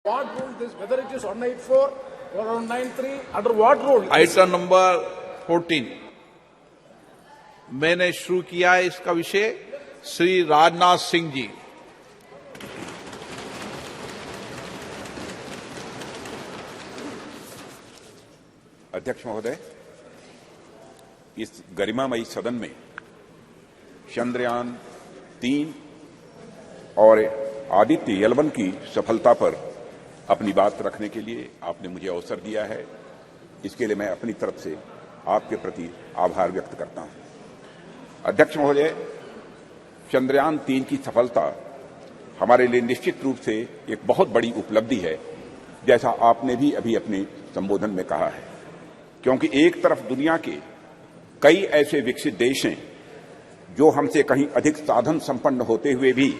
What rule this, whether it is 184 or 193, under what rule? Item number 14 मैंने शुरू किया है इसका विषय श्री राजनाथ सिंह जी। अध्यक्ष महोदय, इस गरिमामयी सदन में चंद्रयान 3 और आदित्य L1 की सफलता पर अपनी बात रखने के लिए आपने मुझे अवसर दिया है। इसके लिए मैं अपनी तरफ से आपके प्रति आभार व्यक्त करता हूं। अध्यक्ष महोदय, चंद्रयान 3 की सफलता हमारे लिए निश्चित रूप से एक बहुत बड़ी उपलब्धि है, जैसा आपने भी अभी अपने संबोधन में कहा है, क्योंकि एक तरफ दुनिया के कई ऐसे विकसित देश हैं जो हमसे कहीं अधिक साधन संपन्न होते हुए भी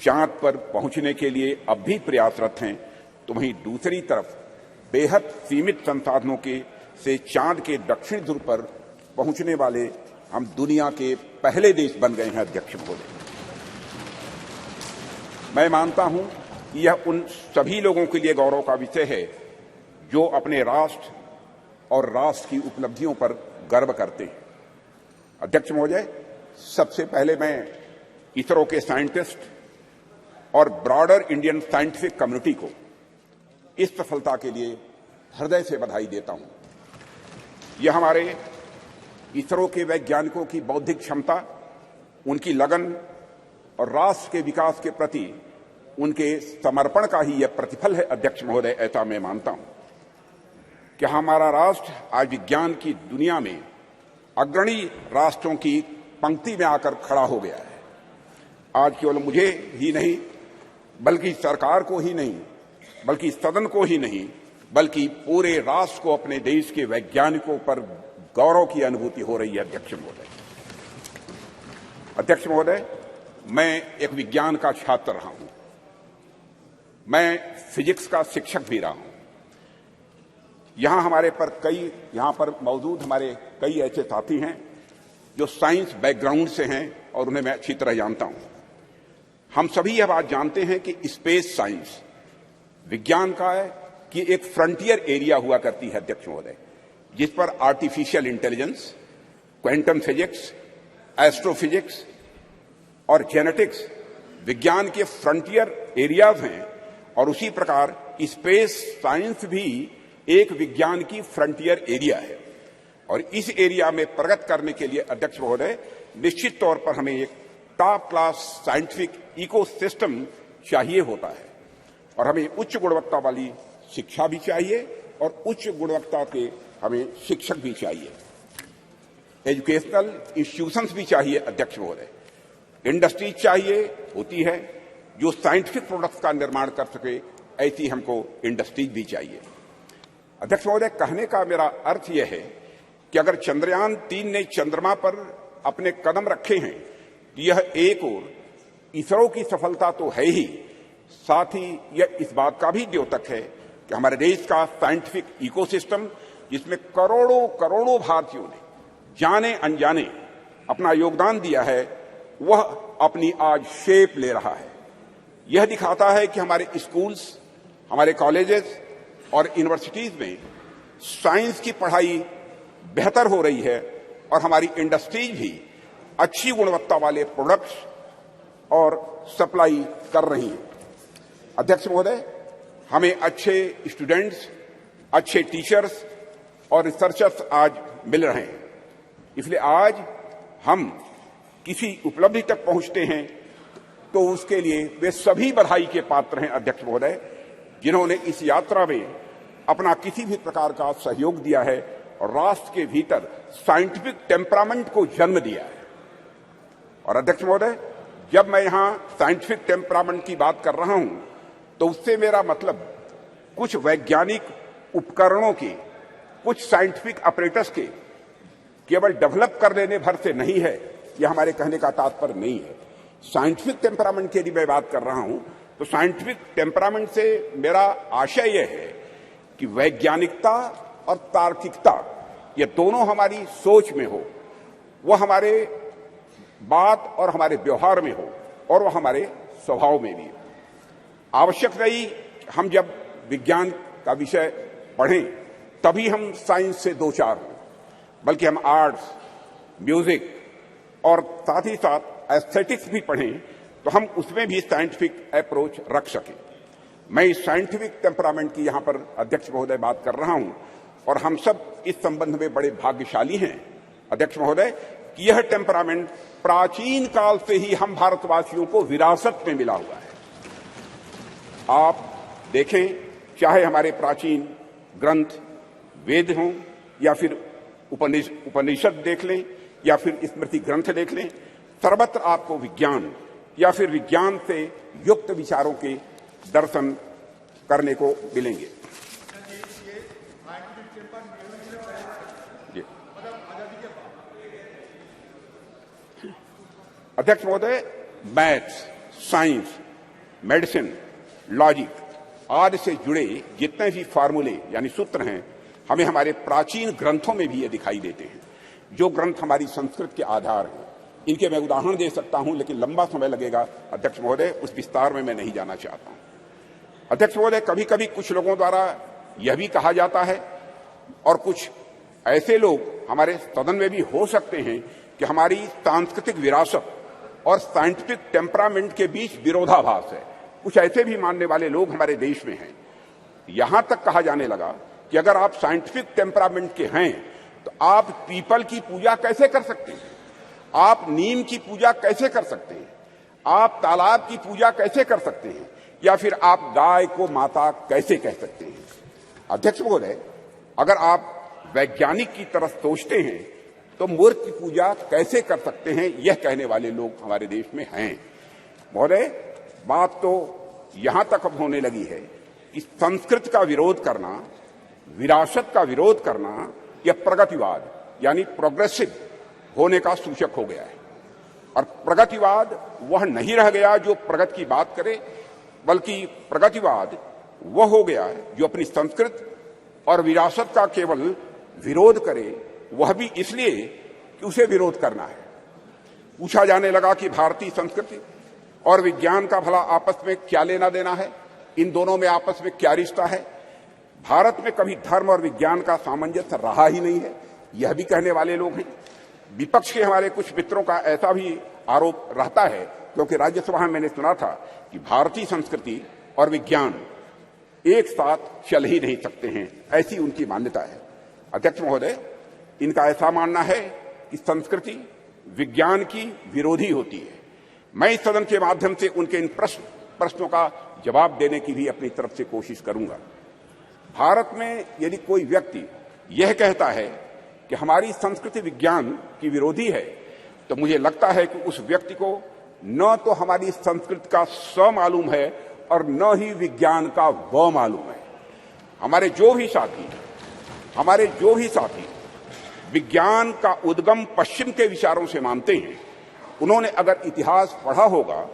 चांद पर पहुंचने के लिए अब भी प्रयासरत हैं, तो वहीं दूसरी तरफ बेहद सीमित संसाधनों के से चांद के दक्षिण ध्रुव पर पहुंचने वाले हम दुनिया के पहले देश बन गए हैं। अध्यक्ष महोदय, मैं मानता हूं कि यह उन सभी लोगों के लिए गौरव का विषय है जो अपने राष्ट्र और राष्ट्र की उपलब्धियों पर गर्व करते हैं। अध्यक्ष महोदय, सबसे पहले मैं इसरो के साइंटिस्ट और ब्रॉडर इंडियन साइंटिफिक कम्युनिटी को इस सफलता के लिए हृदय से बधाई देता हूं। यह हमारे इसरो के वैज्ञानिकों की बौद्धिक क्षमता, उनकी लगन और राष्ट्र के विकास के प्रति उनके समर्पण का ही यह प्रतिफल है। अध्यक्ष महोदय, ऐसा मैं मानता हूं कि हमारा राष्ट्र आज विज्ञान की दुनिया में अग्रणी राष्ट्रों की पंक्ति में आकर खड़ा हो गया है। आज केवल मुझे ही नहीं, बल्कि सरकार को ही नहीं, बल्कि सदन को ही नहीं, बल्कि पूरे राष्ट्र को अपने देश के वैज्ञानिकों पर गौरव की अनुभूति हो रही है। अध्यक्ष महोदय, मैं एक विज्ञान का छात्र रहा हूं, मैं फिजिक्स का शिक्षक भी रहा हूं। यहां पर मौजूद हमारे कई ऐसे साथी हैं जो साइंस बैकग्राउंड से हैं और उन्हें मैं अच्छी तरह जानता हूं। हम सभी यह बात जानते हैं कि स्पेस साइंस विज्ञान का है कि एक फ्रंटियर एरिया हुआ करती है। अध्यक्ष महोदय, जिस पर artificial intelligence, quantum physics, astrophysics और जेनेटिक्स विज्ञान के फ्रंटियर एरियाज हैं, और उसी प्रकार स्पेस साइंस भी एक विज्ञान की फ्रंटियर एरिया है। और इस एरिया में प्रगति करने के लिए अध्यक्ष महोदय, निश्चित तौर पर हमें एक टॉप क्लास साइंटिफिक इकोसिस्टम चाहिए होता है, और हमें उच्च गुणवत्ता वाली शिक्षा भी चाहिए और उच्च गुणवत्ता के हमें शिक्षक भी चाहिए, एजुकेशनल इंस्टीट्यूशंस भी चाहिए। अध्यक्ष महोदय, इंडस्ट्रीज चाहिए होती है जो साइंटिफिक प्रोडक्ट्स का निर्माण कर सके, ऐसी हमको इंडस्ट्रीज भी चाहिए। अध्यक्ष महोदय, कहने का मेरा अर्थ यह है कि अगर चंद्रयान 3 ने चंद्रमा पर अपने कदम रखे हैं, यह एक और इसरो की सफलता तो है ही, साथ ही यह इस बात का भी द्योतक है कि हमारे देश का साइंटिफिक इकोसिस्टम, जिसमें करोड़ों करोड़ों भारतीयों ने जाने अनजाने अपना योगदान दिया है, वह अपनी आज शेप ले रहा है। यह दिखाता है कि हमारे स्कूल्स, हमारे कॉलेजेस और यूनिवर्सिटीज में साइंस की पढ़ाई बेहतर हो रही है, और हमारी इंडस्ट्रीज भी अच्छी गुणवत्ता वाले प्रोडक्ट्स और सप्लाई कर रही हैं। अध्यक्ष महोदय, हमें अच्छे स्टूडेंट्स, अच्छे टीचर्स और रिसर्चर्स आज मिल रहे हैं। इसलिए आज हम किसी उपलब्धि तक पहुंचते हैं तो उसके लिए वे सभी बधाई के पात्र हैं। अध्यक्ष महोदय, जिन्होंने इस यात्रा में अपना किसी भी प्रकार का सहयोग दिया है और राष्ट्र के भीतर साइंटिफिक टेम्परामेंट को जन्म दिया है। और अध्यक्ष महोदय, जब मैं यहां साइंटिफिक टेम्परामेंट की बात कर रहा हूं, तो उससे मेरा मतलब कुछ वैज्ञानिक उपकरणों के, कुछ साइंटिफिक ऑपरेटर्स के केवल डेवलप कर लेने भर से नहीं है, यह हमारे कहने का तात्पर्य नहीं है। साइंटिफिक टेम्परामेंट की यदि मैं बात कर रहा हूं, तो साइंटिफिक टेम्परामेंट से मेरा आशय यह है कि वैज्ञानिकता और तार्किकता, ये दोनों हमारी सोच में हो, वह हमारे बात और हमारे व्यवहार में हो, और वह हमारे स्वभाव में भी हो। आवश्यक नहीं हम जब विज्ञान का विषय पढ़ें तभी हम साइंस से दो चार हों, बल्कि हम आर्ट्स, म्यूजिक और साथ ही साथ एस्थेटिक्स भी पढ़ें तो हम उसमें भी साइंटिफिक अप्रोच रख सकें। मैं इस साइंटिफिक टेम्परामेंट की यहां पर अध्यक्ष महोदय बात कर रहा हूं और हम सब इस संबंध में बड़े भाग्यशाली हैं अध्यक्ष महोदय कि यह टेम्परामेंट प्राचीन काल से ही हम भारतवासियों को विरासत में मिला हुआ है। आप देखें, चाहे हमारे प्राचीन ग्रंथ वेद हों या फिर उपनिषद देख लें या फिर स्मृति ग्रंथ देख लें, सर्वत्र आपको विज्ञान या फिर विज्ञान से युक्त विचारों के दर्शन करने को मिलेंगे। अध्यक्ष महोदय, मैथ्स, साइंस, मेडिसिन, लॉजिक आदि से जुड़े जितने भी फार्मूले यानी सूत्र हैं, हमें हमारे प्राचीन ग्रंथों में भी ये दिखाई देते हैं, जो ग्रंथ हमारी संस्कृत के आधार हैं। इनके मैं उदाहरण दे सकता हूं, लेकिन लंबा समय लगेगा अध्यक्ष महोदय, उस विस्तार में मैं नहीं जाना चाहता हूं। अध्यक्ष महोदय, कभी कभी कुछ लोगों द्वारा यह भी कहा जाता है और कुछ ऐसे लोग हमारे सदन में भी हो सकते हैं कि हमारी सांस्कृतिक विरासत और साइंटिफिक टेम्परामेंट के बीच विरोधाभास है। कुछ ऐसे भी मानने वाले लोग हमारे देश में हैं। यहां तक कहा जाने लगा कि अगर आप साइंटिफिक टेम्परामेंट के हैं तो आप पीपल की पूजा कैसे कर सकते हैं, आप नीम की पूजा कैसे कर सकते हैं, आप तालाब की पूजा कैसे कर सकते हैं, या फिर आप गाय को माता कैसे कह सकते हैं। अध्यक्ष महोदय, अगर आप वैज्ञानिक की तरफ सोचते हैं तो मूर्ति की पूजा कैसे कर सकते हैं, यह कहने वाले लोग हमारे देश में हैं। महोदय, बात तो यहां तक अब होने लगी है कि संस्कृत का विरोध करना, विरासत का विरोध करना, यह प्रगतिवाद यानी प्रोग्रेसिव होने का सूचक हो गया है। और प्रगतिवाद वह नहीं रह गया जो प्रगति की बात करे, बल्कि प्रगतिवाद वह हो गया जो अपनी संस्कृत और विरासत का केवल विरोध करे, वह भी इसलिए कि उसे विरोध करना है। पूछा जाने लगा कि भारतीय संस्कृति और विज्ञान का भला आपस में क्या लेना देना है, इन दोनों में आपस में क्या रिश्ता है। भारत में कभी धर्म और विज्ञान का सामंजस्य रहा ही नहीं है, यह भी कहने वाले लोग हैं। विपक्ष के हमारे कुछ मित्रों का ऐसा भी आरोप रहता है, क्योंकि राज्यसभा में मैंने सुना था कि भारतीय संस्कृति और विज्ञान एक साथ चल ही नहीं सकते हैं, ऐसी उनकी मान्यता है। अध्यक्ष महोदय, इनका ऐसा मानना है कि संस्कृति विज्ञान की विरोधी होती है। मैं इस सदन के माध्यम से उनके इन प्रश्नों का जवाब देने की भी अपनी तरफ से कोशिश करूंगा। भारत में यदि कोई व्यक्ति यह कहता है कि हमारी संस्कृति विज्ञान की विरोधी है, तो मुझे लगता है कि उस व्यक्ति को न तो हमारी संस्कृति का स मालूम है और न ही विज्ञान का व मालूम है। हमारे जो भी साथी विज्ञान का उद्गम पश्चिम के विचारों से मानते हैं, उन्होंने अगर इतिहास पढ़ा होगा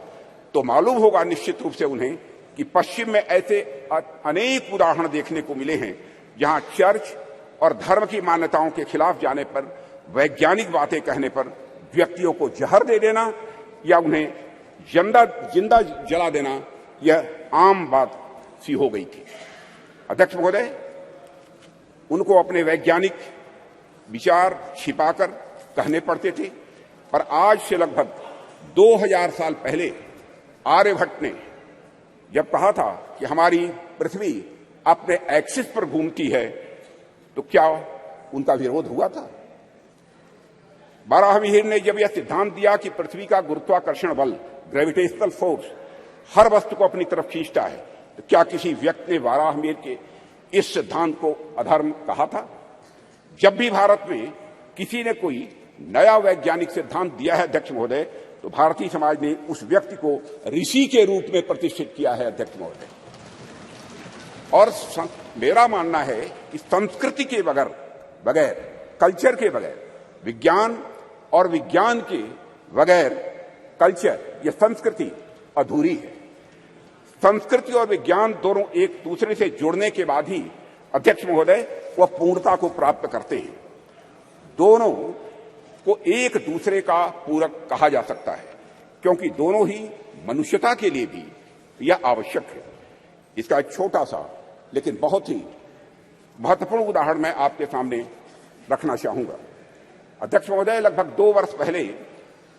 तो मालूम होगा निश्चित रूप से उन्हें कि पश्चिम में ऐसे अनेक उदाहरण देखने को मिले हैं जहां चर्च और धर्म की मान्यताओं के खिलाफ जाने पर, वैज्ञानिक बातें कहने पर व्यक्तियों को जहर दे देना या उन्हें जिंदा जला देना यह आम बात सी हो गई थी। अध्यक्ष महोदय, उनको अपने वैज्ञानिक विचार छिपाकर कहने पड़ते थे, पर आज से लगभग 2000 साल पहले आर्यभट्ट ने जब कहा था कि हमारी पृथ्वी अपने एक्सिस पर घूमती है, तो क्या उनका विरोध हुआ था? बाराहमीर ने जब यह सिद्धांत दिया कि पृथ्वी का गुरुत्वाकर्षण बल, ग्रेविटेशनल फोर्स, हर वस्तु को अपनी तरफ खींचता है, तो क्या किसी व्यक्ति ने बाराहमीर के इस सिद्धांत को अधर्म कहा था? जब भी भारत में किसी ने कोई नया वैज्ञानिक सिद्धांत दिया है अध्यक्ष महोदय, तो भारतीय समाज ने उस व्यक्ति को ऋषि के रूप में प्रतिष्ठित किया है अध्यक्ष महोदय। और मेरा मानना है कि संस्कृति के बगैर, कल्चर के बगैर, विज्ञान और विज्ञान के बगैर कल्चर या संस्कृति अधूरी है। संस्कृति और विज्ञान दोनों एक दूसरे से जुड़ने के बाद ही अध्यक्ष महोदय वह पूर्णता को प्राप्त करते हैं। दोनों को एक दूसरे का पूरक कहा जा सकता है, क्योंकि दोनों ही मनुष्यता के लिए भी यह आवश्यक है। इसका एक छोटा सा लेकिन बहुत ही महत्वपूर्ण उदाहरण मैं आपके सामने रखना चाहूंगा। अध्यक्ष महोदय, लगभग 2 वर्ष पहले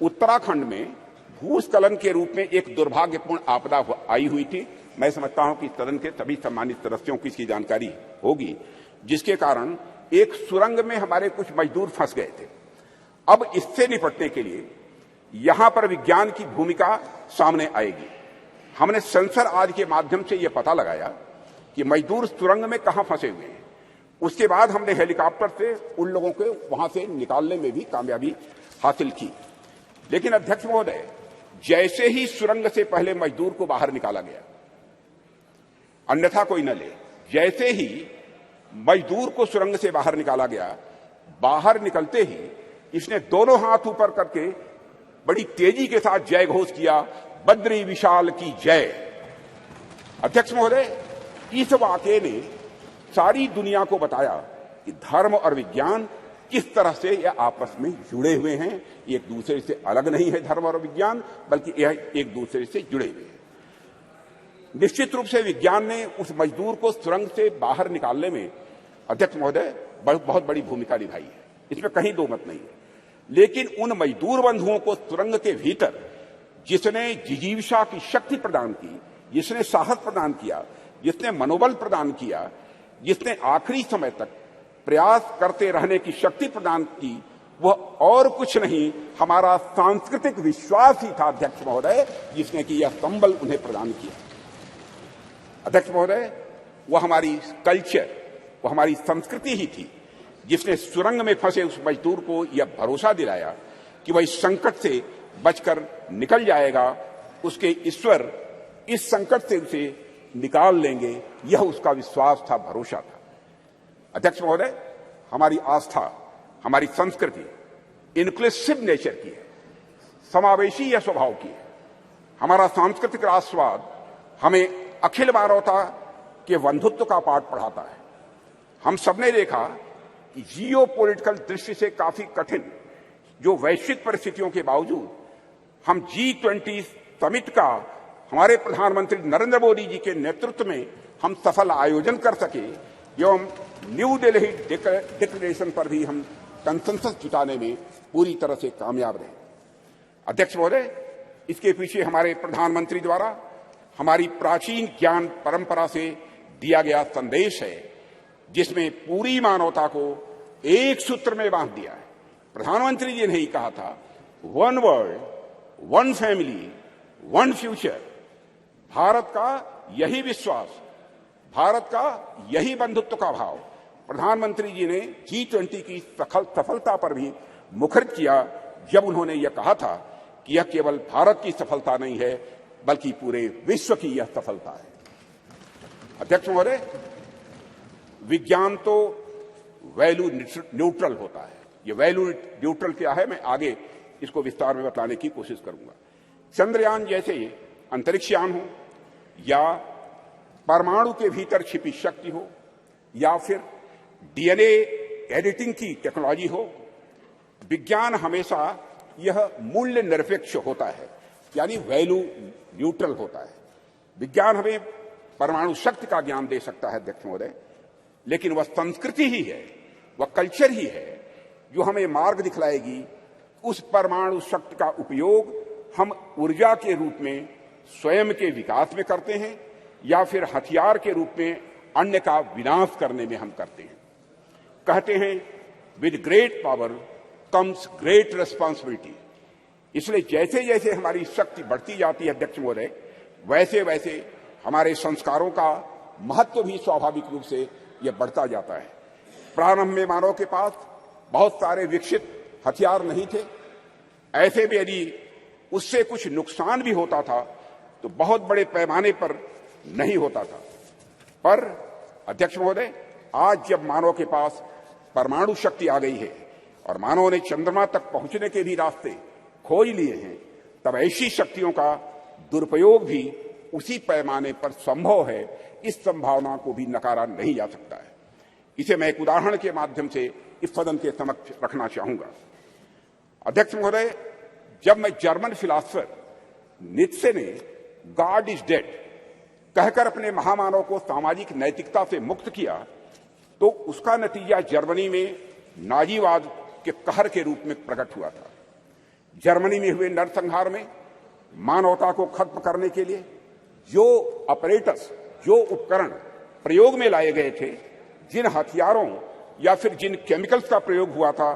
उत्तराखंड में भूस्खलन के रूप में एक दुर्भाग्यपूर्ण आपदा आई हुई थी। मैं समझता हूं कि सदन के सभी सम्मानित सदस्यों को इसकी जानकारी होगी, जिसके कारण एक सुरंग में हमारे कुछ मजदूर फंस गए थे। अब इससे निपटने के लिए यहां पर विज्ञान की भूमिका सामने आएगी। हमने सेंसर आदि के माध्यम से यह पता लगाया कि मजदूर सुरंग में कहां फंसे हुए हैं। उसके बाद हमने हेलीकॉप्टर से उन लोगों को वहां से निकालने में भी कामयाबी हासिल की। लेकिन अध्यक्ष महोदय, जैसे ही सुरंग से पहले मजदूर को बाहर निकाला गया, अन्यथा कोई न ले, जैसे ही मजदूर को सुरंग से बाहर निकाला गया, बाहर निकलते ही इसने दोनों हाथ ऊपर करके बड़ी तेजी के साथ जय घोष किया, बद्री विशाल की जय। अध्यक्ष महोदय, इस वाकये ने सारी दुनिया को बताया कि धर्म और विज्ञान किस तरह से यह आपस में जुड़े हुए हैं। एक दूसरे से अलग नहीं है धर्म और विज्ञान, बल्कि यह एक दूसरे से जुड़े हुए हैं। निश्चित रूप से विज्ञान ने उस मजदूर को सुरंग से बाहर निकालने में, अध्यक्ष महोदय, बहुत बड़ी भूमिका निभाई है, इसमें कहीं दो मत नहीं है। लेकिन उन मजदूर बंधुओं को सुरंग के भीतर जिसने जिजीविषा की शक्ति प्रदान की, जिसने साहस प्रदान किया, जिसने मनोबल प्रदान किया, जिसने आखिरी समय तक प्रयास करते रहने की शक्ति प्रदान की, वह और कुछ नहीं, हमारा सांस्कृतिक विश्वास ही था अध्यक्ष महोदय, जिसने कि यह संबल उन्हें प्रदान किया। अध्यक्ष महोदय, वह हमारी कल्चर, वह हमारी संस्कृति ही थी जिसने सुरंग में फंसे उस मजदूर को यह भरोसा दिलाया कि वह इस संकट से बचकर निकल जाएगा, उसके ईश्वर इस संकट से उसे निकाल लेंगे, यह उसका विश्वास था, भरोसा था। अध्यक्ष महोदय, हमारी आस्था, हमारी संस्कृति इंक्लूसिव नेचर की है, समावेशी या स्वभाव की है। हमारा सांस्कृतिक राष्ट्रवाद हमें अखिल मानवता के बंधुत्व का पाठ पढ़ाता है। हम सबने देखा कि जियो पॉलिटिकल दृष्टि से काफी कठिन जो वैश्विक परिस्थितियों के बावजूद हम G20 समिट का हमारे प्रधानमंत्री नरेंद्र मोदी जी के नेतृत्व में हम सफल आयोजन कर सके एवं न्यू दिल्ली डिक्लेरेशन पर भी हम कंसेंसस जुटाने में पूरी तरह से कामयाब रहे। अध्यक्ष महोदय, इसके पीछे हमारे प्रधानमंत्री द्वारा हमारी प्राचीन ज्ञान परंपरा से दिया गया संदेश है, जिसमें पूरी मानवता को एक सूत्र में बांध दिया है। प्रधानमंत्री जी ने ही कहा था, one world, one family, one future. Bharat का यही विश्वास, भारत का यही बंधुत्व का भाव प्रधानमंत्री जी ने G20 की सफलता पर भी मुखरित किया, जब उन्होंने यह कहा था कि यह केवल भारत की सफलता नहीं है, बल्कि पूरे विश्व की यह सफलता है। अध्यक्ष महोदय, विज्ञान तो वैल्यू न्यूट्रल होता है। ये वैल्यू न्यूट्रल क्या है, मैं आगे इसको विस्तार में बताने की कोशिश करूंगा। चंद्रयान जैसे अंतरिक्ष यान हो, या परमाणु के भीतर छिपी शक्ति हो, या फिर DNA एडिटिंग की टेक्नोलॉजी हो, विज्ञान हमेशा यह मूल्य निरपेक्ष होता है, यानी वैल्यू न्यूट्रल होता है। विज्ञान हमें परमाणु शक्ति का ज्ञान दे सकता है अध्यक्ष महोदय, लेकिन वह संस्कृति ही है, वह कल्चर ही है जो हमें मार्ग दिखलाएगी उस परमाणु शक्ति का उपयोग हम ऊर्जा के रूप में स्वयं के विकास में करते हैं, या फिर हथियार के रूप में अन्य का विनाश करने में हम करते हैं। कहते हैं, with great power comes great responsibility. इसलिए जैसे जैसे हमारी शक्ति बढ़ती जाती है अध्यक्ष महोदय, वैसे वैसे हमारे संस्कारों का महत्व भी स्वाभाविक रूप से यह बढ़ता जाता है। प्रारंभ में मानव के पास बहुत सारे विकसित हथियार नहीं थे, ऐसे में यदि उससे कुछ नुकसान भी होता था तो बहुत बड़े पैमाने पर नहीं होता था। पर अध्यक्ष महोदय, आज जब मानव के पास परमाणु शक्ति आ गई है और मानव ने चंद्रमा तक पहुंचने के भी रास्ते खोज लिए हैं, तब ऐसी शक्तियों का दुरुपयोग भी उसी पैमाने पर संभव है। इस संभावना को भी नकारा नहीं जा सकता है। इसे मैं एक उदाहरण के माध्यम से इस सदन के समक्ष रखना चाहूंगा। अध्यक्ष महोदय, जब मैं जर्मन फिलॉसफर नीत्शे ने गॉड इज डेड कहकर अपने महामानव को सामाजिक नैतिकता से मुक्त किया, तो उसका नतीजा जर्मनी में नाजीवाद के कहर के रूप में प्रकट हुआ था। जर्मनी में हुए नरसंहार में मानवता को खत्म करने के लिए जो अपरेटस, जो उपकरण प्रयोग में लाए गए थे, जिन हथियारों या फिर जिन केमिकल्स का प्रयोग हुआ था,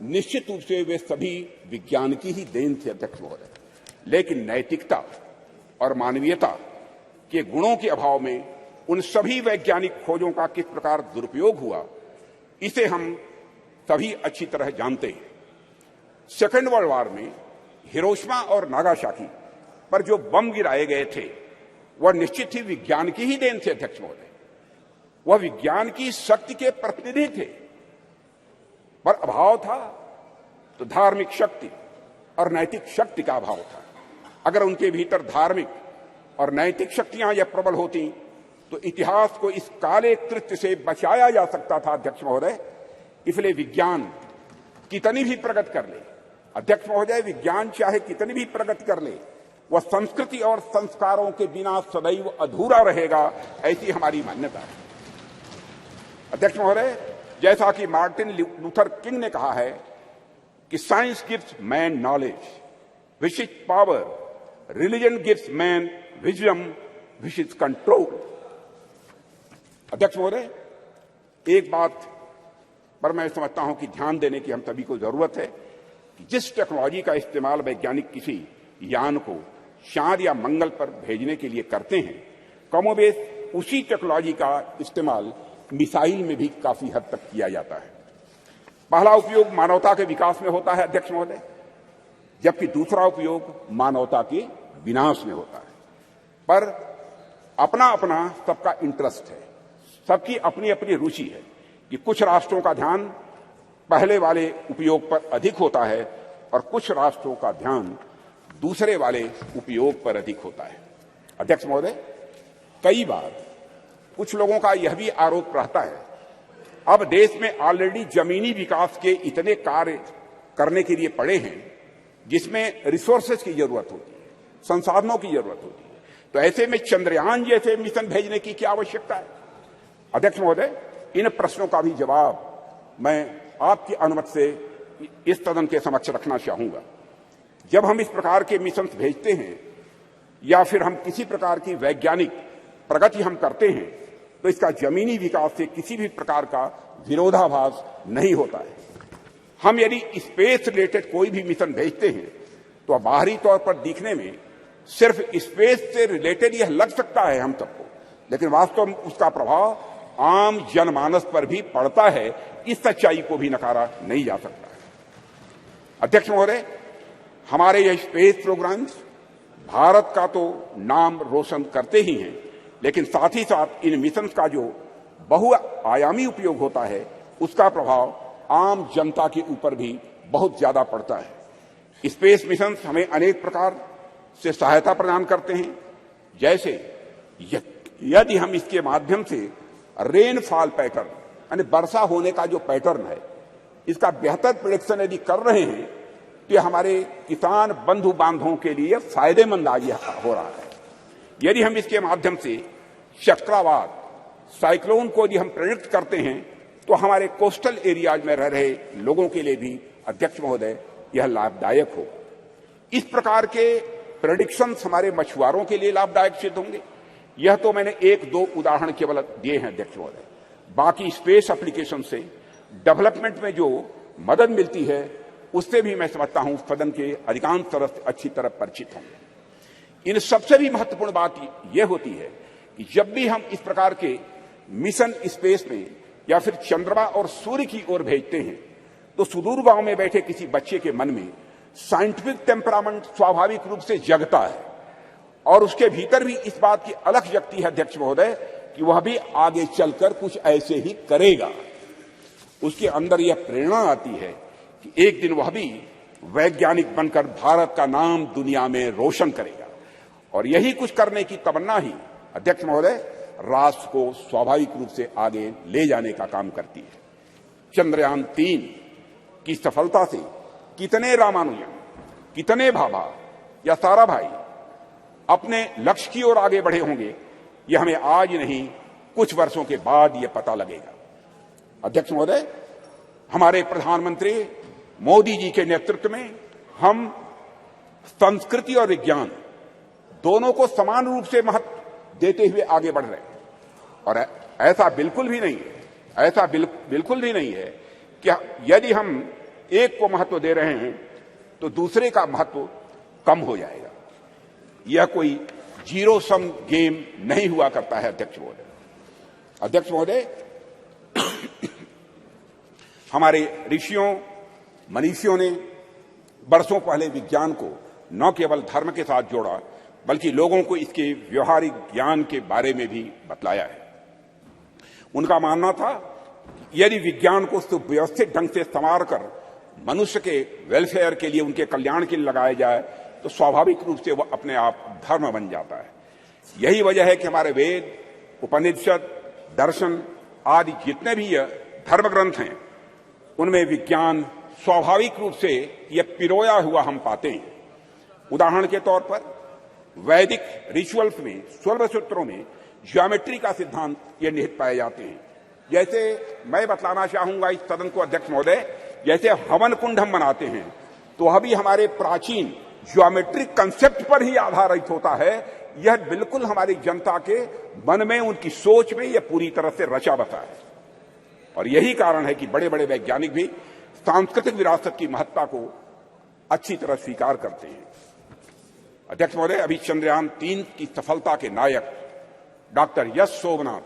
निश्चित रूप से वे सभी विज्ञान की ही देन थे अध्यक्ष महोदय। लेकिन नैतिकता और मानवीयता के गुणों के अभाव में उन सभी वैज्ञानिक खोजों का किस प्रकार दुरुपयोग हुआ, इसे हम सभी अच्छी तरह जानते हैं। सेकेंड वर्ल्ड वॉर में हिरोशिमा और नागासाकी पर जो बम गिराए गए थे, वह निश्चित ही विज्ञान की ही देन थे अध्यक्ष महोदय। वह विज्ञान की शक्ति के प्रतिनिधि थे, पर अभाव था तो धार्मिक शक्ति और नैतिक शक्ति का अभाव था। अगर उनके भीतर धार्मिक और नैतिक शक्तियां यह प्रबल होती तो इतिहास को इस काले कृत्य से बचाया जा सकता था अध्यक्ष महोदय। इसलिए विज्ञान कितनी भी प्रगति कर ले अध्यक्ष महोदय, विज्ञान चाहे कितनी भी प्रगति कर ले, वह संस्कृति और संस्कारों के बिना सदैव अधूरा रहेगा, ऐसी हमारी मान्यता है अध्यक्ष महोदय। जैसा कि मार्टिन लूथर किंग ने कहा है कि science gives man knowledge which is power, religion gives man wisdom which is control. अध्यक्ष महोदय, एक बात पर मैं समझता हूं कि ध्यान देने की हम सभी को जरूरत है कि जिस टेक्नोलॉजी का इस्तेमाल वैज्ञानिक किसी यान को चांद या मंगल पर भेजने के लिए करते हैं, कमोबेश उसी टेक्नोलॉजी का इस्तेमाल मिसाइल में भी काफी हद तक किया जाता है। पहला उपयोग मानवता के विकास में होता है अध्यक्ष महोदय, जबकि दूसरा उपयोग मानवता के विनाश में होता है। पर अपना अपना सबका इंटरेस्ट है, सबकी अपनी अपनी रुचि है कि कुछ राष्ट्रों का ध्यान पहले वाले उपयोग पर अधिक होता है और कुछ राष्ट्रों का ध्यान दूसरे वाले उपयोग पर अधिक होता है। अध्यक्ष महोदय, कई बार कुछ लोगों का यह भी आरोप रहता है, अब देश में ऑलरेडी जमीनी विकास के इतने कार्य करने के लिए पड़े हैं जिसमें रिसोर्सेज की जरूरत होती है, संसाधनों की जरूरत होती है, तो ऐसे में चंद्रयान जैसे मिशन भेजने की क्या आवश्यकता है। अध्यक्ष महोदय, इन प्रश्नों का भी जवाब मैं आपकी अनुमति से इस सदन के समक्ष रखना चाहूंगा। जब हम इस प्रकार के मिशन भेजते हैं या फिर हम किसी प्रकार की वैज्ञानिक प्रगति हम करते हैं, तो इसका जमीनी विकास से किसी भी प्रकार का विरोधाभास नहीं होता है। हम यदि स्पेस रिलेटेड कोई भी मिशन भेजते हैं तो बाहरी तौर पर दिखने में सिर्फ स्पेस से रिलेटेड यह लग सकता है हम सबको, लेकिन वास्तव में उसका प्रभाव आम जनमानस पर भी पड़ता है। इस सच्चाई को भी नकारा नहीं जा सकता है। अध्यक्ष महोदय, हमारे यह स्पेस प्रोग्राम्स भारत का तो नाम रोशन करते ही हैं, लेकिन साथ ही साथ इन मिशन का जो बहुआयामी उपयोग होता है उसका प्रभाव आम जनता के ऊपर भी बहुत ज्यादा पड़ता है। स्पेस मिशन हमें अनेक प्रकार से सहायता प्रदान करते हैं, जैसे यदि हम इसके माध्यम से रेनफॉल पैटर्न यानी वर्षा होने का जो पैटर्न है, इसका बेहतर प्रेडिक्शन यदि कर रहे हैं तो हमारे किसान बंधु बांधवों के लिए फायदेमंद हो रहा है। यदि हम इसके माध्यम से चक्रवात, साइक्लोन को यदि हम प्रेडिक्ट करते हैं तो हमारे कोस्टल एरियाज में रह रहे लोगों के लिए भी अध्यक्ष महोदय यह लाभदायक हो। इस प्रकार के प्रेडिक्शंस हमारे मछुआरों के लिए लाभदायक सिद्ध होंगे। यह तो मैंने एक दो उदाहरण केवल दिए हैं अध्यक्ष महोदय। बाकी स्पेस एप्लीकेशन से डेवलपमेंट में जो मदद मिलती है उससे भी मैं समझता हूं सदन के अधिकांश सदस्य अच्छी तरह परिचित होंगे। इन सबसे भी महत्वपूर्ण बात यह होती है कि जब भी हम इस प्रकार के मिशन स्पेस में या फिर चंद्रमा और सूर्य की ओर भेजते हैं तो सुदूर गांव में बैठे किसी बच्चे के मन में साइंटिफिक टेम्परामेंट स्वाभाविक रूप से जगता है और उसके भीतर भी इस बात की अलख जगती है अध्यक्ष महोदय कि वह भी आगे चलकर कुछ ऐसे ही करेगा। उसके अंदर यह प्रेरणा आती है कि एक दिन वह भी वैज्ञानिक बनकर भारत का नाम दुनिया में रोशन करेगा। और यही कुछ करने की तमन्ना ही अध्यक्ष महोदय राष्ट्र को स्वाभाविक रूप से आगे ले जाने का काम करती है। चंद्रयान 3 की सफलता से कितने रामानुजन, कितने भाभा या साराभाई अपने लक्ष्य की ओर आगे बढ़े होंगे, यह हमें आज नहीं कुछ वर्षों के बाद यह पता लगेगा। अध्यक्ष महोदय, हमारे प्रधानमंत्री मोदी जी के नेतृत्व में हम संस्कृति और विज्ञान दोनों को समान रूप से महत्व देते हुए आगे बढ़ रहे हैं। और ऐसा बिल्कुल भी नहीं है, ऐसा बिल्कुल भी नहीं है कि यदि हम एक को महत्व दे रहे हैं तो दूसरे का महत्व कम हो जाएगा। यह कोई जीरो सम गेम नहीं हुआ करता है। अध्यक्ष महोदय, अध्यक्ष महोदय, हमारे ऋषियों मनीषियों ने बरसों पहले विज्ञान को न केवल धर्म के साथ जोड़ा बल्कि लोगों को इसके व्यवहारिक ज्ञान के बारे में भी बतलाया है। उनका मानना था कि यदि विज्ञान को सुव्यवस्थित ढंग से संवार कर मनुष्य के वेलफेयर के लिए, उनके कल्याण के लिए लगाया जाए तो स्वाभाविक रूप से वह अपने आप धर्म बन जाता है। यही वजह है कि हमारे वेद, उपनिषद, दर्शन आदि जितने भी धर्म ग्रंथ हैं उनमें विज्ञान स्वाभाविक रूप से यह पिरोया हुआ हम पाते हैं। उदाहरण के तौर पर वैदिक रिचुअल्स में, स्वर्ण सूत्रों में ज्योमेट्री का सिद्धांत ये निहित पाए जाते हैं। जैसे मैं बतलाना चाहूंगा इस सदन को अध्यक्ष महोदय, जैसे हवन कुंड हम बनाते हैं तो अभी हमारे प्राचीन ज्योमेट्रिक कंसेप्ट पर ही आधारित होता है। यह बिल्कुल हमारी जनता के मन में, उनकी सोच में यह पूरी तरह से रचा बसा है। और यही कारण है कि बड़े बड़े वैज्ञानिक भी सांस्कृतिक विरासत की महत्ता को अच्छी तरह स्वीकार करते हैं। अध्यक्ष महोदय, अभी चंद्रयान 3 की सफलता के नायक डॉक्टर यश सोमनाथ,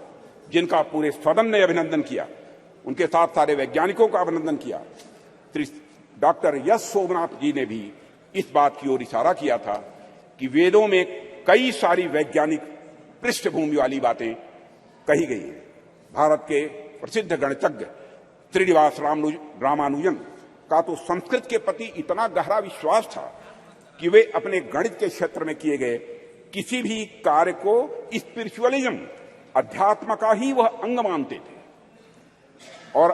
जिनका पूरे सदन ने अभिनंदन किया, उनके साथ सारे वैज्ञानिकों का अभिनंदन किया, श्री डॉक्टर यश सोमनाथ जी ने भी इस बात की ओर इशारा किया था कि वेदों में कई सारी वैज्ञानिक पृष्ठभूमि वाली बातें कही गई हैं। भारत के प्रसिद्ध गणितज्ञ श्रीनिवास रामानुजन का तो संस्कृत के प्रति इतना गहरा विश्वास था कि वे अपने गणित के क्षेत्र में किए गए किसी भी कार्य को स्पिरिचुअलिज्म, अध्यात्म का ही वह अंग मानते थे। और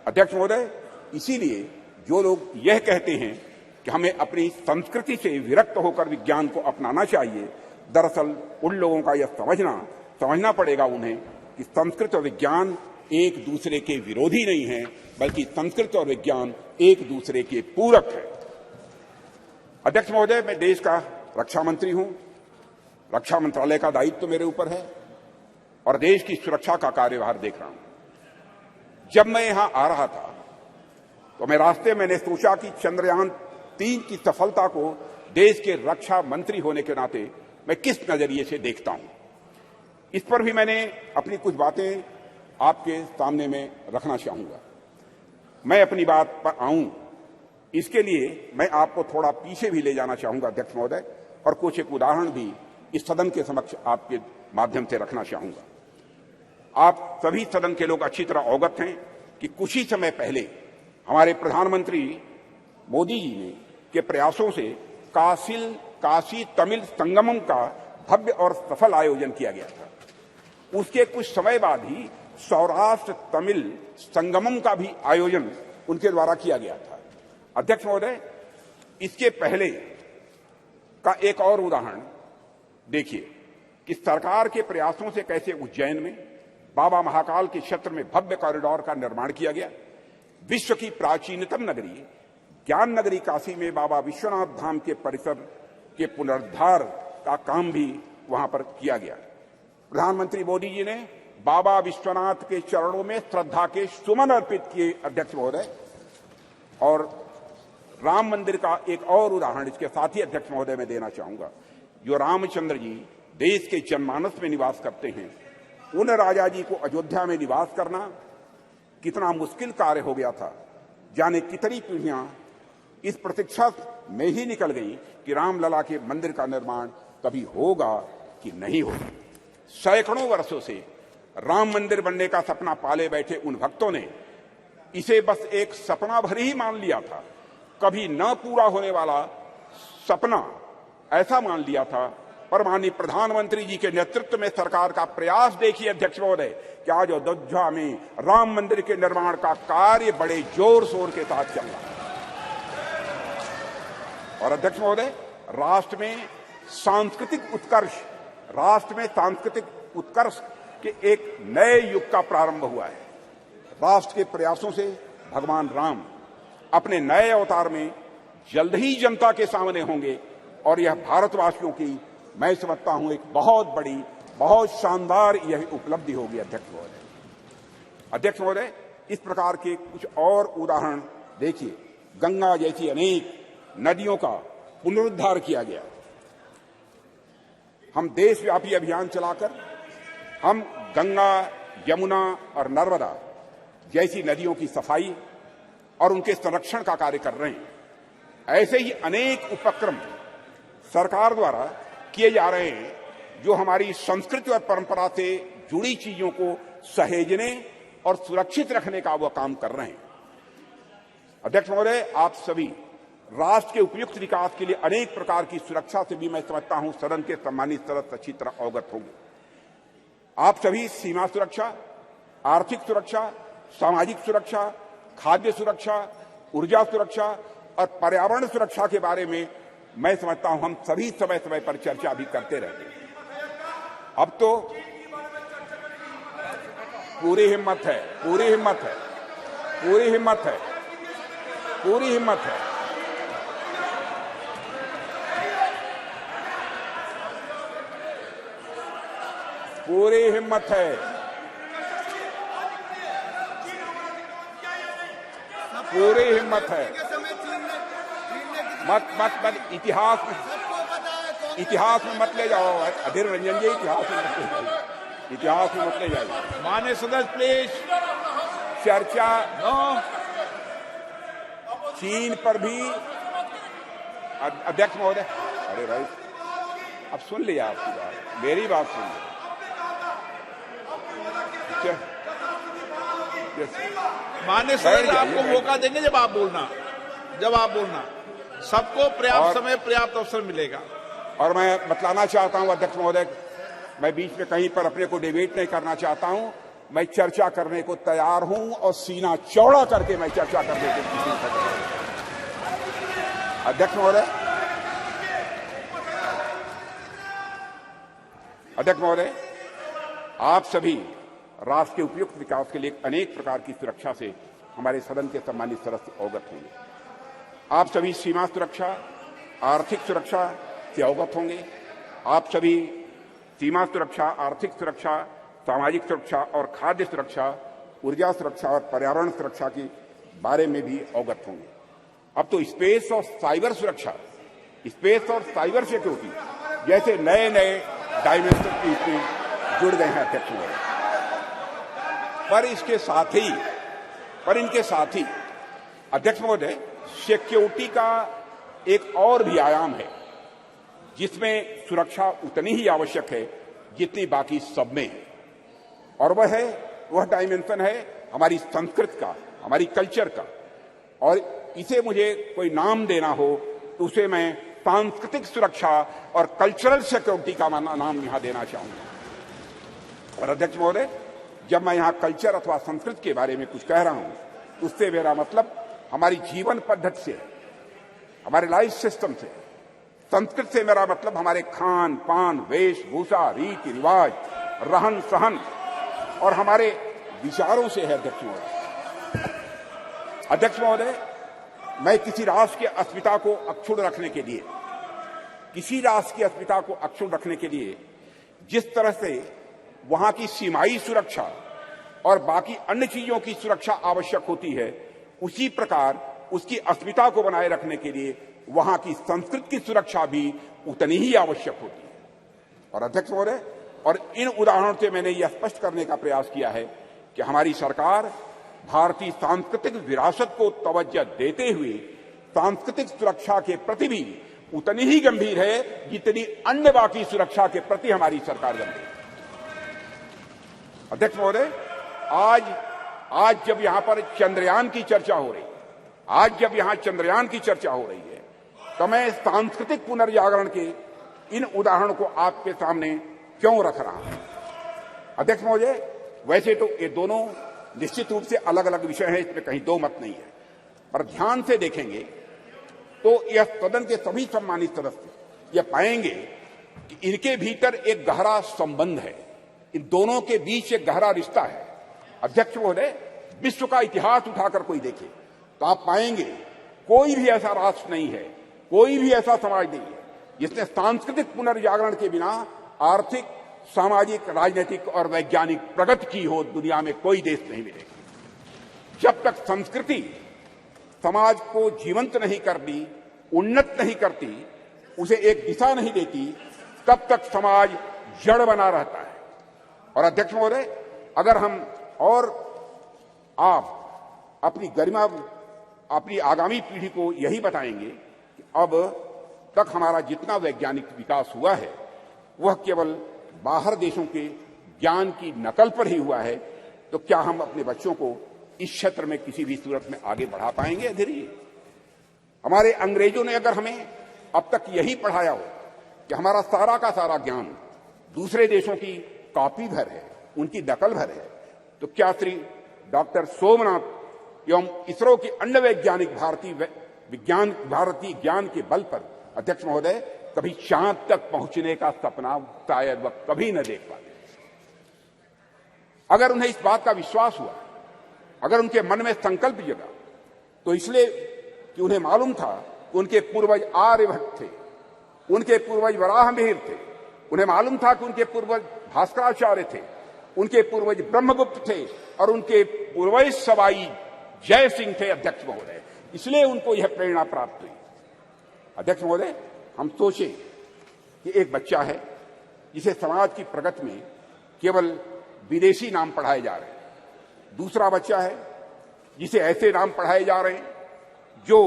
अध्यक्ष महोदय, इसीलिए जो लोग यह कहते हैं कि हमें अपनी संस्कृति से विरक्त होकर विज्ञान को अपनाना चाहिए, दरअसल उन लोगों का यह समझना पड़ेगा उन्हें कि संस्कृत और विज्ञान एक दूसरे के विरोधी नहीं है, बल्कि संस्कृत और विज्ञान एक दूसरे के पूरक है। अध्यक्ष महोदय, मैं देश का रक्षा मंत्री हूं, रक्षा मंत्रालय का दायित्व मेरे ऊपर है और देश की सुरक्षा का कार्यभार देख रहा हूं। जब मैं यहां आ रहा था तो मैं रास्ते मैंने सोचा कि चंद्रयान 3 की सफलता को देश के रक्षा मंत्री होने के नाते मैं किस नजरिए से देखता हूं, इस पर भी मैंने अपनी कुछ बातें आपके सामने में रखना चाहूंगा। मैं अपनी बात पर आऊं इसके लिए मैं आपको थोड़ा पीछे भी ले जाना चाहूंगा अध्यक्ष महोदय, और कुछ एक उदाहरण भी इस सदन के समक्ष आपके माध्यम से रखना चाहूंगा। आप सभी सदन के लोग अच्छी तरह अवगत हैं कि कुछ ही समय पहले हमारे प्रधानमंत्री मोदी जी ने के प्रयासों से काशी तमिल संगमम का भव्य और सफल आयोजन किया गया था। उसके कुछ समय बाद ही सौराष्ट्र तमिल संगमम का भी आयोजन उनके द्वारा किया गया था। अध्यक्ष महोदय, इसके पहले का एक और उदाहरण देखिए कि सरकार के प्रयासों से कैसे उज्जैन में बाबा महाकाल के क्षेत्र में भव्य कॉरिडोर का निर्माण किया गया। विश्व की प्राचीनतम नगरी ज्ञान नगरी काशी में बाबा विश्वनाथ धाम के परिसर के पुनरुद्धार का काम भी वहां पर किया गया। प्रधानमंत्री मोदी जी ने बाबा विश्वनाथ के चरणों में श्रद्धा के सुमन अर्पित किए अध्यक्ष महोदय। और राम मंदिर का एक और उदाहरण इसके साथ ही अध्यक्ष महोदय में देना चाहूंगा। जो रामचंद्र जी देश के जनमानस में निवास करते हैं, उन राजा जी को अयोध्या में निवास करना कितना मुश्किल कार्य हो गया था। जाने कितनी पीढ़ियां इस प्रतीक्षा में ही निकल गई कि रामलला के मंदिर का निर्माण कभी होगा कि नहीं होगा। सैकड़ों वर्षों से राम मंदिर बनने का सपना पाले बैठे उन भक्तों ने इसे बस एक सपना भर ही मान लिया था, कभी न पूरा होने वाला सपना ऐसा मान लिया था। पर माननीय प्रधानमंत्री जी के नेतृत्व में सरकार का प्रयास देखिए अध्यक्ष महोदय कि आज अयोध्या में राम मंदिर के निर्माण का कार्य बड़े जोर शोर के साथ चल रहा है। और अध्यक्ष महोदय, राष्ट्र में सांस्कृतिक उत्कर्ष, राष्ट्र में सांस्कृतिक उत्कर्ष के एक नए युग का प्रारंभ हुआ है। राष्ट्र के प्रयासों से भगवान राम अपने नए अवतार में जल्द ही जनता के सामने होंगे और यह भारतवासियों की, मैं समझता हूं, एक बहुत बड़ी, बहुत शानदार यह उपलब्धि होगी। अध्यक्ष महोदय, इस प्रकार के कुछ और उदाहरण देखिए। गंगा जैसी अनेक नदियों का पुनरुद्धार किया गया। हम देशव्यापी अभियान चलाकर हम गंगा, यमुना और नर्मदा जैसी नदियों की सफाई और उनके संरक्षण का कार्य कर रहे हैं। ऐसे ही अनेक उपक्रम सरकार द्वारा किए जा रहे हैं जो हमारी संस्कृति और परंपरा से जुड़ी चीजों को सहेजने और सुरक्षित रखने का वह काम कर रहे हैं। अध्यक्ष महोदय, आप सभी राष्ट्र के उपयुक्त विकास के लिए अनेक प्रकार की सुरक्षा से भी, मैं समझता हूं, सदन के सम्मानित सदस्य अच्छी तरह अवगत होंगे। आप सभी सीमा सुरक्षा, आर्थिक सुरक्षा, सामाजिक सुरक्षा, खाद्य सुरक्षा, ऊर्जा सुरक्षा और पर्यावरण सुरक्षा के बारे में, मैं समझता हूं, हम सभी समय समय पर चर्चा भी करते रहते हैं। अब तो पूरी हिम्मत है, पूरी हिम्मत है, पूरी हिम्मत है, पूरी हिम्मत है। पूरी हिम्मत है। पूरी हिम्मत है। मत इतिहास में मत ले जाओ अधीर रंजन जी, इतिहास में मत ले जाइए। माननीय सदस्य प्लीज। चर्चा चीन पर भी, अध्यक्ष महोदय, अरे भाई अब सुन लिया आपकी बात, मेरी बात सुन लिया। माननीय सदस्य आपको मौका देंगे जब आप बोलना, सबको पर्याप्त समय, पर्याप्त अवसर मिलेगा। और मैं बतलाना चाहता हूं अध्यक्ष महोदय, मैं बीच में कहीं पर अपने को डिबेट नहीं करना चाहता हूं। मैं चर्चा करने को तैयार हूं और सीना चौड़ा करके मैं चर्चा करने को तैयार हूं। अध्यक्ष महोदय, आप सभी राष्ट्र के उपयुक्त विकास के लिए अनेक प्रकार की सुरक्षा से हमारे सदन के सम्मानित सदस्य अवगत होंगे। आप सभी सीमा सुरक्षा, आर्थिक सुरक्षा से अवगत होंगे। आप सभी सीमा सुरक्षा, आर्थिक सुरक्षा, सामाजिक सुरक्षा और खाद्य सुरक्षा, ऊर्जा सुरक्षा और पर्यावरण सुरक्षा के बारे में भी अवगत होंगे। अब तो स्पेस और साइबर सुरक्षा, स्पेस और साइबर सिक्योरिटी जैसे नए नए डायमेंशन इसमें जुड़ गए हैं अध्यक्ष महोदय। पर इनके साथ ही अध्यक्ष महोदय, सिक्योरिटी का एक और भी आयाम है जिसमें सुरक्षा उतनी ही आवश्यक है जितनी बाकी सब में है, और वह डायमेंशन है हमारी संस्कृति का, हमारी कल्चर का। और इसे मुझे कोई नाम देना हो तो उसे मैं सांस्कृतिक सुरक्षा और कल्चरल सिक्योरिटी का नाम यहां देना चाहूंगा। और अध्यक्ष महोदय, जब मैं यहां कल्चर अथवा संस्कृति के बारे में कुछ कह रहा हूं तो उससे मेरा मतलब हमारी जीवन पद्धति से, हमारे लाइफ सिस्टम से। संस्कृति से मेरा मतलब हमारे खान पान, वेशभूषा, रीति रिवाज, रहन सहन और हमारे विचारों से है। अध्यक्ष महोदय, मैं किसी राष्ट्र की अस्मिता को अक्षुण्ण रखने के लिए जिस तरह से वहां की सीमाई सुरक्षा और बाकी अन्य चीजों की सुरक्षा आवश्यक होती है, उसी प्रकार उसकी अस्मिता को बनाए रखने के लिए वहां की संस्कृति की सुरक्षा भी उतनी ही आवश्यक होती है। और अध्यक्ष महोदय, और इन उदाहरणों से मैंने यह स्पष्ट करने का प्रयास किया है कि हमारी सरकार भारतीय सांस्कृतिक विरासत को तवज्जो देते हुए सांस्कृतिक सुरक्षा के प्रति भी उतनी ही गंभीर है जितनी अन्य बाकी सुरक्षा के प्रति हमारी सरकार गंभीर है। अध्यक्ष महोदय, आज जब यहां पर चंद्रयान की चर्चा हो रही है, तो मैं सांस्कृतिक पुनर्जागरण के इन उदाहरणों को आपके सामने क्यों रख रहा हूं। अध्यक्ष महोदय, वैसे तो ये दोनों निश्चित रूप से अलग अलग विषय हैं, इसमें कहीं दो मत नहीं है, पर ध्यान से देखेंगे तो यह सदन के सभी सम्मानित सदस्य यह पाएंगे कि इनके भीतर एक गहरा संबंध है। इन दोनों के बीच एक गहरा रिश्ता है। अध्यक्ष महोदय, विश्व का इतिहास उठाकर कोई देखे तो आप पाएंगे कोई भी ऐसा राष्ट्र नहीं है, कोई भी ऐसा समाज नहीं है जिसने सांस्कृतिक पुनर्जागरण के बिना आर्थिक, सामाजिक, राजनीतिक और वैज्ञानिक प्रगति की हो। दुनिया में कोई देश नहीं मिलेगा। जब तक संस्कृति समाज को जीवंत नहीं करती, उन्नत नहीं करती, उसे एक दिशा नहीं देती, तब तक समाज जड़ बना रहता है। और अध्यक्ष महोदय, अगर हम और आप अपनी गरिमा, अपनी आगामी पीढ़ी को यही बताएंगे कि अब तक हमारा जितना वैज्ञानिक विकास हुआ है वह केवल बाहर देशों के ज्ञान की नकल पर ही हुआ है, तो क्या हम अपने बच्चों को इस क्षेत्र में किसी भी सूरत में आगे बढ़ा पाएंगे? धीरे हमारे अंग्रेजों ने अगर हमें अब तक यही पढ़ाया हो कि हमारा सारा का सारा ज्ञान दूसरे देशों की कॉपी भर है, उनकी नकल भर है, तो क्या श्री डॉक्टर सोमनाथ एवं इसरो के अन्य वैज्ञानिक भारतीय ज्ञान के बल पर अध्यक्ष महोदय कभी चांद तक पहुंचने का सपना शायद वह कभी न देख पाते? अगर उन्हें इस बात का विश्वास हुआ, अगर उनके मन में संकल्प जगा, तो इसलिए कि उन्हें मालूम था कि उनके पूर्वज आर्यभट्ट थे, उनके पूर्वज वराहमिहिर थे, उन्हें मालूम था कि उनके पूर्वज भास्कराचार्य थे, उनके पूर्वज ब्रह्मगुप्त थे और उनके पूर्वज सवाई जय सिंह थे। अध्यक्ष महोदय, इसलिए उनको यह प्रेरणा प्राप्त हुई। अध्यक्ष महोदय, हम सोचे कि एक बच्चा है जिसे समाज की प्रगति में केवल विदेशी नाम पढ़ाए जा रहे हैं, दूसरा बच्चा है जिसे ऐसे नाम पढ़ाए जा रहे हैं जो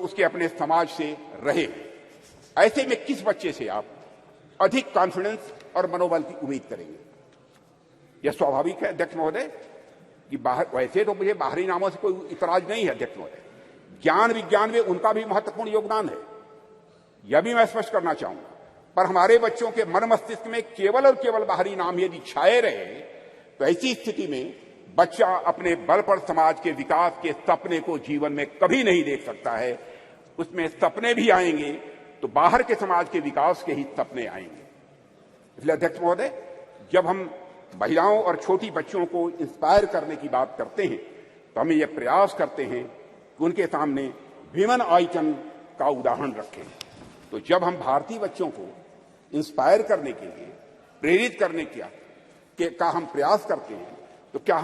उसके अपने समाज से रहे। ऐसे में किस बच्चे से आप अधिक कॉन्फिडेंस और मनोबल की उम्मीद करेंगे? यह स्वाभाविक है अध्यक्ष महोदय कि वैसे तो मुझे बाहरी नामों से कोई इतराज नहीं है अध्यक्ष महोदय, ज्ञान विज्ञान में उनका भी महत्वपूर्ण योगदान है, यह भी मैं स्पष्ट करना चाहूंगा। पर हमारे बच्चों के मन मस्तिष्क में केवल और केवल बाहरी नाम यदि छाए रहे तो ऐसी स्थिति में बच्चा अपने बल पर समाज के विकास के सपने को जीवन में कभी नहीं देख सकता है। उसमें सपने भी आएंगे तो बाहर के समाज के विकास के ही सपने आएंगे। इसलिए अध्यक्ष महोदय, जब हम महिलाओं और छोटी बच्चियों को इंस्पायर करने की बात करते हैं तो हमें यह प्रयास करते हैं कि उनके सामने विमेन आइकन का उदाहरण रखें। तो जब हम भारतीय बच्चों को इंस्पायर करने के लिए, प्रेरित करने का हम प्रयास करते हैं, तो क्या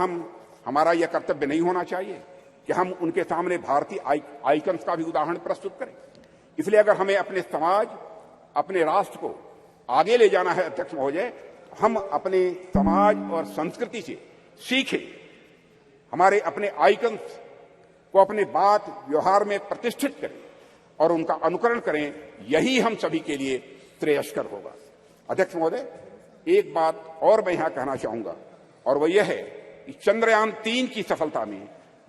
हमारा यह कर्तव्य नहीं होना चाहिए कि हम उनके सामने भारतीय आइकन्स का भी उदाहरण प्रस्तुत करें? इसलिए अगर हमें अपने समाज, अपने राष्ट्र को आगे ले जाना है अध्यक्ष महोदय, हम अपने समाज और संस्कृति से सीखें, हमारे अपने आइकन्स को अपने बात व्यवहार में प्रतिष्ठित करें और उनका अनुकरण करें। यही हम सभी के लिए श्रेयस्कर होगा। अध्यक्ष महोदय, एक बात और मैं यहां कहना चाहूंगा और वह यह है कि चंद्रयान 3 की सफलता में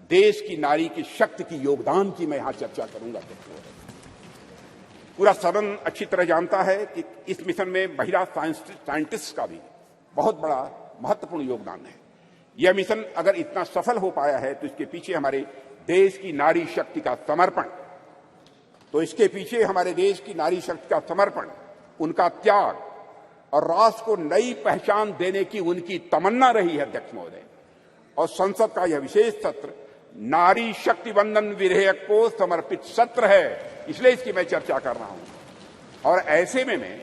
देश की नारी की शक्ति की योगदान की मैं यहां चर्चा करूंगा। पूरा सदन अच्छी तरह जानता है कि इस मिशन में महिला साइंटिस्ट का भी बहुत बड़ा महत्वपूर्ण योगदान है। यह मिशन अगर इतना सफल हो पाया है तो इसके पीछे हमारे देश की नारी शक्ति का समर्पण, उनका त्याग और राष्ट्र को नई पहचान देने की उनकी तमन्ना रही है अध्यक्ष महोदय। और संसद का यह विशेष सत्र नारी शक्ति वंदन विधेयक को समर्पित सत्र है, इसलिए इसकी मैं चर्चा कर रहा हूं। और ऐसे में मैं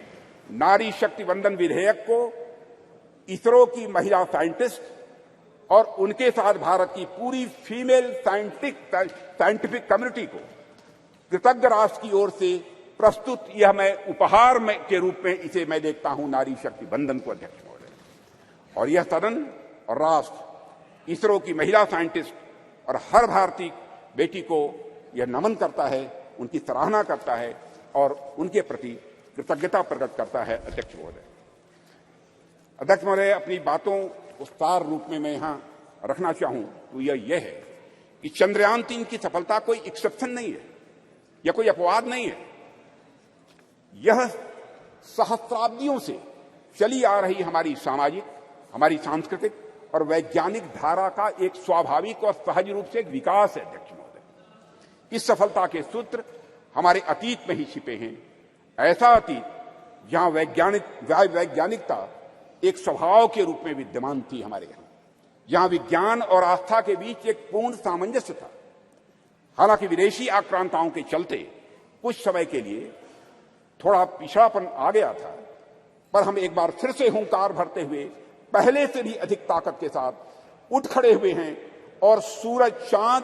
नारी शक्ति वंदन विधेयक को इसरो की महिला साइंटिस्ट और उनके साथ भारत की पूरी फीमेल साइंटिफिक कम्युनिटी को कृतज्ञ राष्ट्र की ओर से प्रस्तुत यह मैं उपहार के रूप में इसे मैं देखता हूं, नारी शक्ति वंदन को अध्यक्ष महोदय। और यह सदन और राष्ट्र इसरो की महिला साइंटिस्ट और हर भारतीय बेटी को यह नमन करता है, उनकी सराहना करता है और उनके प्रति कृतज्ञता प्रकट करता है अध्यक्ष महोदय। अध्यक्ष महोदय, अपनी बातों को सार रूप में मैं यहां रखना चाहूं तो यह है कि चंद्रयान 3 की सफलता कोई एक्सेप्शन नहीं है या कोई अपवाद नहीं है। यह सहस्राब्दियों से चली आ रही हमारी सामाजिक, हमारी सांस्कृतिक और वैज्ञानिक धारा का एक स्वाभाविक और सहज रूप से एक विकास है अध्यक्ष महोदय। इस सफलता के सूत्र हमारे अतीत में ही छिपे हैं, ऐसा अतीत जहां वैज्ञानिकता एक स्वभाव के रूप में विद्यमान थी हमारे यहां, जहां विज्ञान और आस्था के बीच एक पूर्ण सामंजस्य था। हालांकि विदेशी आक्रांताओं के चलते कुछ समय के लिए थोड़ा पिछड़ापन आ गया था, पर हम एक बार फिर से हुंकार भरते हुए पहले से भी अधिक ताकत के साथ उठ खड़े हुए हैं और सूरज, चांद,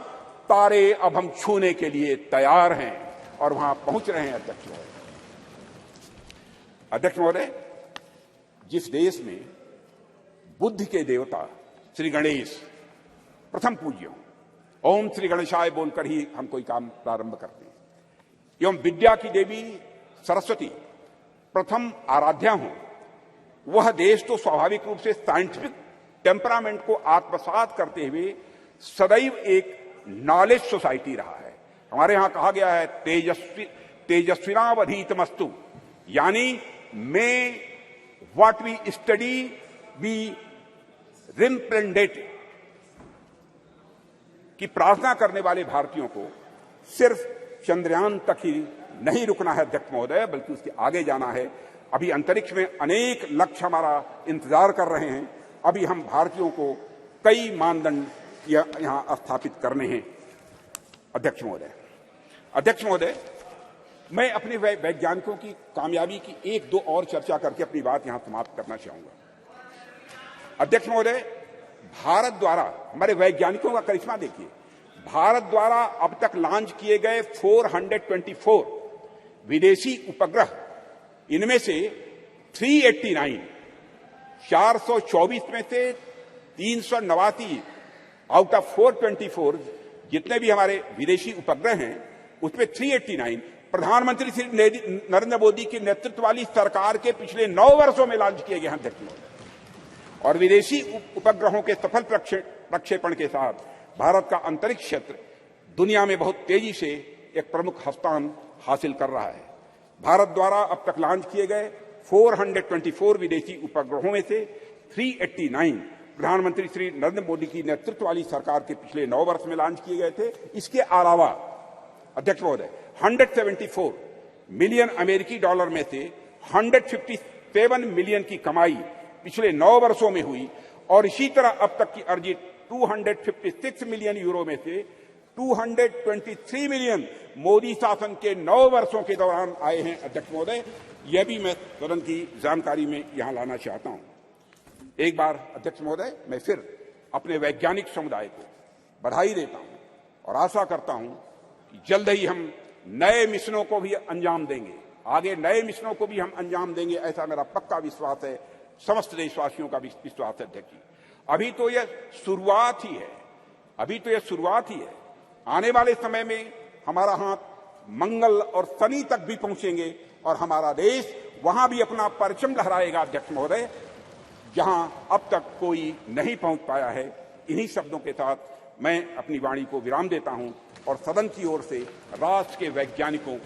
तारे अब हम छूने के लिए तैयार हैं और वहां पहुंच रहे हैं। अध्यक्ष महोदय, जिस देश में बुद्ध के देवता श्री गणेश प्रथम पूज्य हों, ओम श्री गणेशाय बोलकर ही हम कोई काम प्रारंभ करते हैं, एवं विद्या की देवी सरस्वती प्रथम आराध्या हों, वह देश तो स्वाभाविक रूप से साइंटिफिक टेम्परामेंट को आत्मसात करते हुए सदैव एक नॉलेज सोसाइटी रहा है। हमारे यहां कहा गया है तेजस्विनावधीतमस्तु, यानी may what we study be representative, कि प्रार्थना करने वाले भारतीयों को सिर्फ चंद्रयान तक ही नहीं रुकना है अध्यक्ष महोदय, बल्कि उसके आगे जाना है। अभी अंतरिक्ष में अनेक लक्ष्य हमारा इंतजार कर रहे हैं। अभी हम भारतीयों को कई मानदंड यहां स्थापित करने हैं। अध्यक्ष महोदय, मैं अपने वैज्ञानिकों की कामयाबी की एक दो और चर्चा करके अपनी बात यहां समाप्त करना चाहूंगा। अध्यक्ष महोदय, भारत द्वारा हमारे वैज्ञानिकों का करिश्मा देखिए। भारत द्वारा अब तक लॉन्च किए गए 424 विदेशी उपग्रह, इनमें से 389 424 में से 389 आउट ऑफ 424 जितने भी हमारे विदेशी उपग्रह हैं, उसमें 389 प्रधानमंत्री श्री नरेंद्र मोदी के नेतृत्व वाली सरकार के पिछले 9 वर्षों में लॉन्च किए गए हैं अध्यक्ष महोदय। और विदेशी उपग्रहों के सफल प्रक्षेपण के साथ भारत का अंतरिक्ष क्षेत्र दुनिया में बहुत तेजी से एक प्रमुख स्थान हासिल कर रहा है। भारत द्वारा अब तक लॉन्च किए गए 424 विदेशी उपग्रहों में से 389 प्रधानमंत्री श्री नरेंद्र मोदी की नेतृत्व वाली सरकार के पिछले 9 वर्ष में लॉन्च किए गए थे। इसके अलावा अध्यक्ष महोदय 174 मिलियन अमेरिकी डॉलर में से 157 मिलियन की कमाई पिछले 9 वर्षों में हुई, और इसी तरह अब तक की अर्जित 256 मिलियन यूरो में से 223 मिलियन मोदी शासन के 9 वर्षों के दौरान आए हैं। अध्यक्ष महोदय, यह भी मैं सदन की जानकारी में यहां लाना चाहता हूं। एक बार अध्यक्ष महोदय, मैं फिर अपने वैज्ञानिक समुदाय को बधाई देता हूं और आशा करता हूं कि जल्द ही हम नए मिशनों को भी अंजाम देंगे, आगे नए मिशनों को भी हम अंजाम देंगे, ऐसा मेरा पक्का विश्वास है, समस्त देशवासियों का विश्वास है। अध्यक्ष जी, अभी तो यह शुरुआत ही है, आने वाले समय में हमारा हाथ मंगल और शनि तक भी पहुंचेंगे और हमारा देश वहां भी अपना परचम लहराएगा अध्यक्ष महोदय, जहां अब तक कोई नहीं पहुंच पाया है। इन्हीं शब्दों के साथ मैं अपनी वाणी को विराम देता हूं और सदन की ओर से राष्ट्र के वैज्ञानिकों